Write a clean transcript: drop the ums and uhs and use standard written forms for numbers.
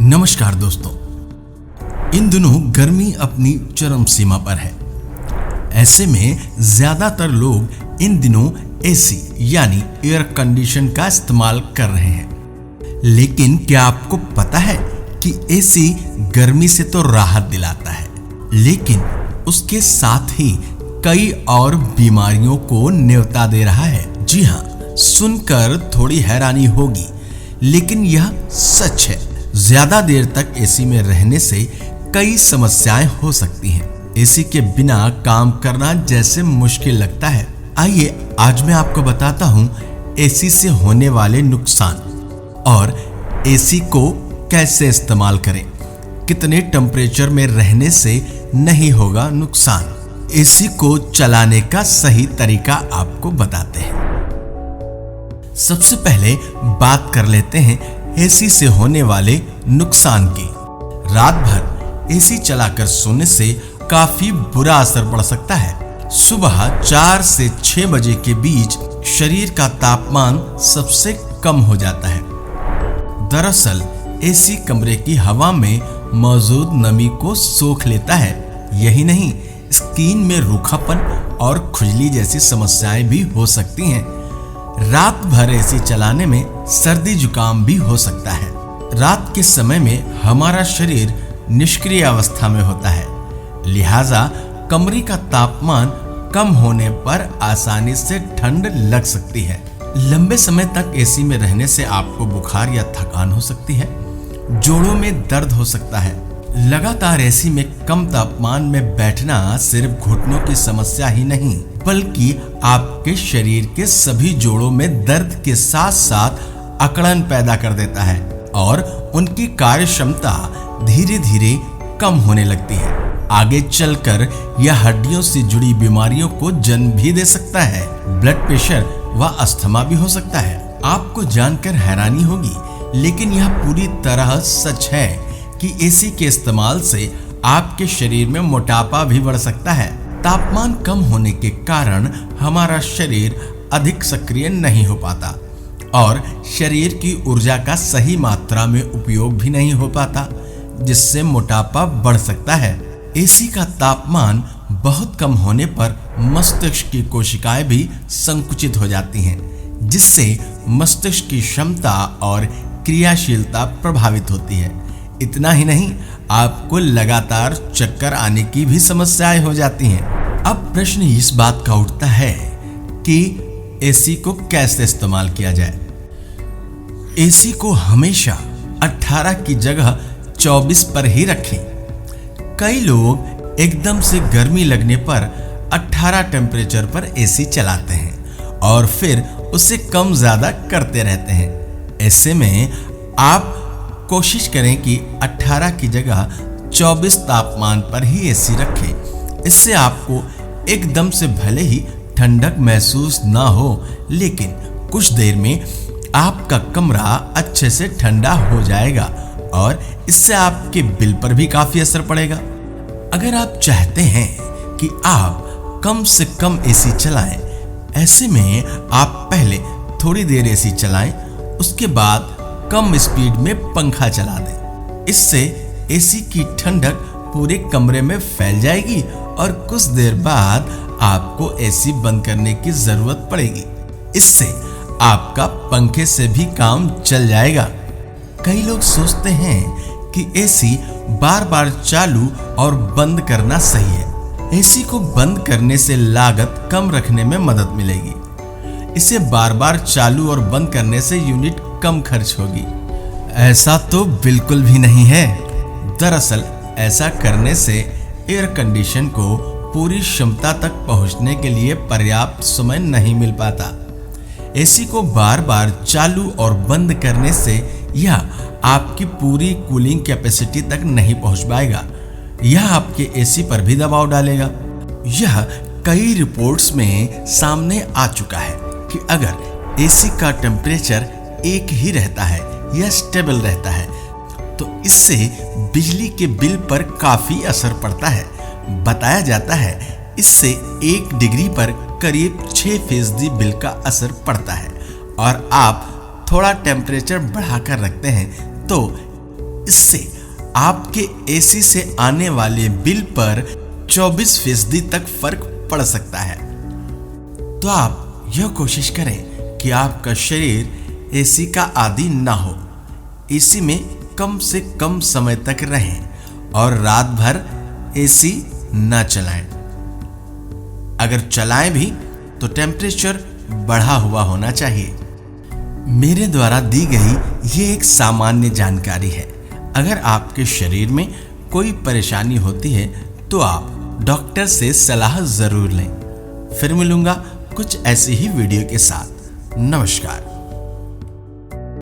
नमस्कार दोस्तों, इन दिनों गर्मी अपनी चरम सीमा पर है। ऐसे में ज्यादातर लोग इन दिनों एसी यानी एयर कंडीशन का इस्तेमाल कर रहे हैं। लेकिन क्या आपको पता है कि एसी गर्मी से तो राहत दिलाता है, लेकिन उसके साथ ही कई और बीमारियों को न्योता दे रहा है। जी हाँ, सुनकर थोड़ी हैरानी होगी, लेकिन यह सच है। ज्यादा देर तक एसी में रहने से कई समस्याएं हो सकती हैं। एसी के बिना काम करना जैसे मुश्किल लगता है। आइए आज मैं आपको बताता हूं एसी से होने वाले नुकसान और एसी को कैसे इस्तेमाल करें, कितने टेम्परेचर में रहने से नहीं होगा नुकसान। एसी को चलाने का सही तरीका आपको बताते हैं। सबसे पहले बात कर लेते हैं एसी से होने वाले नुकसान की। रात भर एसी चलाकर सोने से काफी बुरा असर पड़ सकता है। सुबह 4 से 6 बजे के बीच शरीर का तापमान सबसे कम हो जाता है। दरअसल एसी कमरे की हवा में मौजूद नमी को सोख लेता है। यही नहीं, स्किन में रूखापन और खुजली जैसी समस्याएं भी हो सकती हैं। रात भर एसी चलाने में सर्दी जुकाम भी हो सकता है। रात के समय में हमारा शरीर निष्क्रिय अवस्था में होता है, लिहाजा कमरे का तापमान कम होने पर आसानी से ठंड लग सकती है। लंबे समय तक एसी में रहने से आपको बुखार या थकान हो सकती है। जोड़ों में दर्द हो सकता है। लगातार एसी में कम तापमान में बैठना सिर्फ घुटनों की समस्या ही नहीं, बल्कि आपके शरीर के सभी जोड़ों में दर्द के साथ साथ अकड़न पैदा कर देता है और उनकी कार्य क्षमता धीरे धीरे कम होने लगती है। आगे चलकर यह हड्डियों से जुड़ी बीमारियों को जन्म भी दे सकता है। ब्लड प्रेशर व अस्थमा भी हो सकता है। आपको जानकर हैरानी होगी, लेकिन यह पूरी तरह सच है कि एसी के इस्तेमाल से आपके शरीर में मोटापा भी बढ़ सकता है। तापमान कम होने के कारण हमारा शरीर अधिक सक्रिय नहीं हो पाता और शरीर की ऊर्जा का सही मात्रा में उपयोग भी नहीं हो पाता, जिससे मोटापा बढ़ सकता है। एसी का तापमान बहुत कम होने पर मस्तिष्क की कोशिकाएं भी संकुचित हो जाती हैं, जिससे मस्तिष्क की क्षमता और क्रियाशीलता प्रभावित होती है। इतना ही नहीं, आपको लगातार चक्कर आने की भी समस्याएं हो जाती हैं। अब प्रश्न इस बात का उठता है कि एसी को कैसे इस्तेमाल किया जाए। एसी को हमेशा 18 की जगह 24 पर ही रखें। कई लोग एकदम से गर्मी लगने पर 18 टेम्परेचर पर एसी चलाते हैं और फिर उसे कम ज्यादा करते रहते हैं। ऐसे में आप कोशिश करें कि 18 की जगह 24 तापमान पर ही एसी रखें। इससे आपको एकदम से भले ही ठंडक महसूस ना हो, लेकिन कुछ देर में आपका कमरा अच्छे से ठंडा हो जाएगा और इससे आपके बिल पर भी काफी असर पड़ेगा। अगर आप चाहते हैं कि आप कम से कम एसी चलाएं, ऐसे में आप पहले थोड़ी देर एसी चलाएं, उसके बाद कम स्पीड में पंखा चला दें। इससे एसी की ठंडक पूरे कमरे में फैल जाएगी और कुछ देर बाद आपको एसी बंद करने की जरूरत पड़ेगी। इससे आपका पंखे से भी काम चल जाएगा। कई लोग सोचते हैं कि एसी बार बार चालू और बंद करना सही है। एसी को बंद करने से लागत कम रखने में मदद मिलेगी। इसे बार बार चालू और बंद करने से यूनिट कम खर्च होगी। ऐसा तो बिल्कुल भी नहीं है। दरअसल ऐसा करने से एयर कंडीशन को पूरी क्षमता तक पहुंचने के लिए पर्याप्त समय नहीं मिल पाता। एसी को बार बार चालू और बंद करने से यह आपकी पूरी कूलिंग कैपेसिटी तक नहीं पहुंच पाएगा। यह आपके एसी पर भी दबाव डालेगा। यह कई रिपोर्ट्स में सामने आ चुका है कि अगर एसी का टेम्परेचर एक ही रहता है या स्टेबल रहता है, तो इससे बिजली के बिल पर काफी असर पड़ता है। बताया जाता है इससे 1 डिग्री पर करीब 6% बिल का असर पड़ता है, और आप थोड़ा टेम्परेचर बढ़ाकर रखते हैं तो इससे आपके एसी से आने वाले बिल पर 24% तक फर्क पड़ सकता है। तो आप यह कोशिश करें कि आपका शरीर एसी का आदी ना हो, एसी में कम से कम समय तक रहें और रात भर एसी ना चलाएं। अगर चलाएं भी तो टेम्परेचर बढ़ा हुआ होना चाहिए। मेरे द्वारा दी गई ये एक सामान्य जानकारी है। अगर आपके शरीर में कोई परेशानी होती है तो आप डॉक्टर से सलाह जरूर लें। फिर मिलूंगा कुछ ऐसी ही वीडियो के साथ। नमस्कार।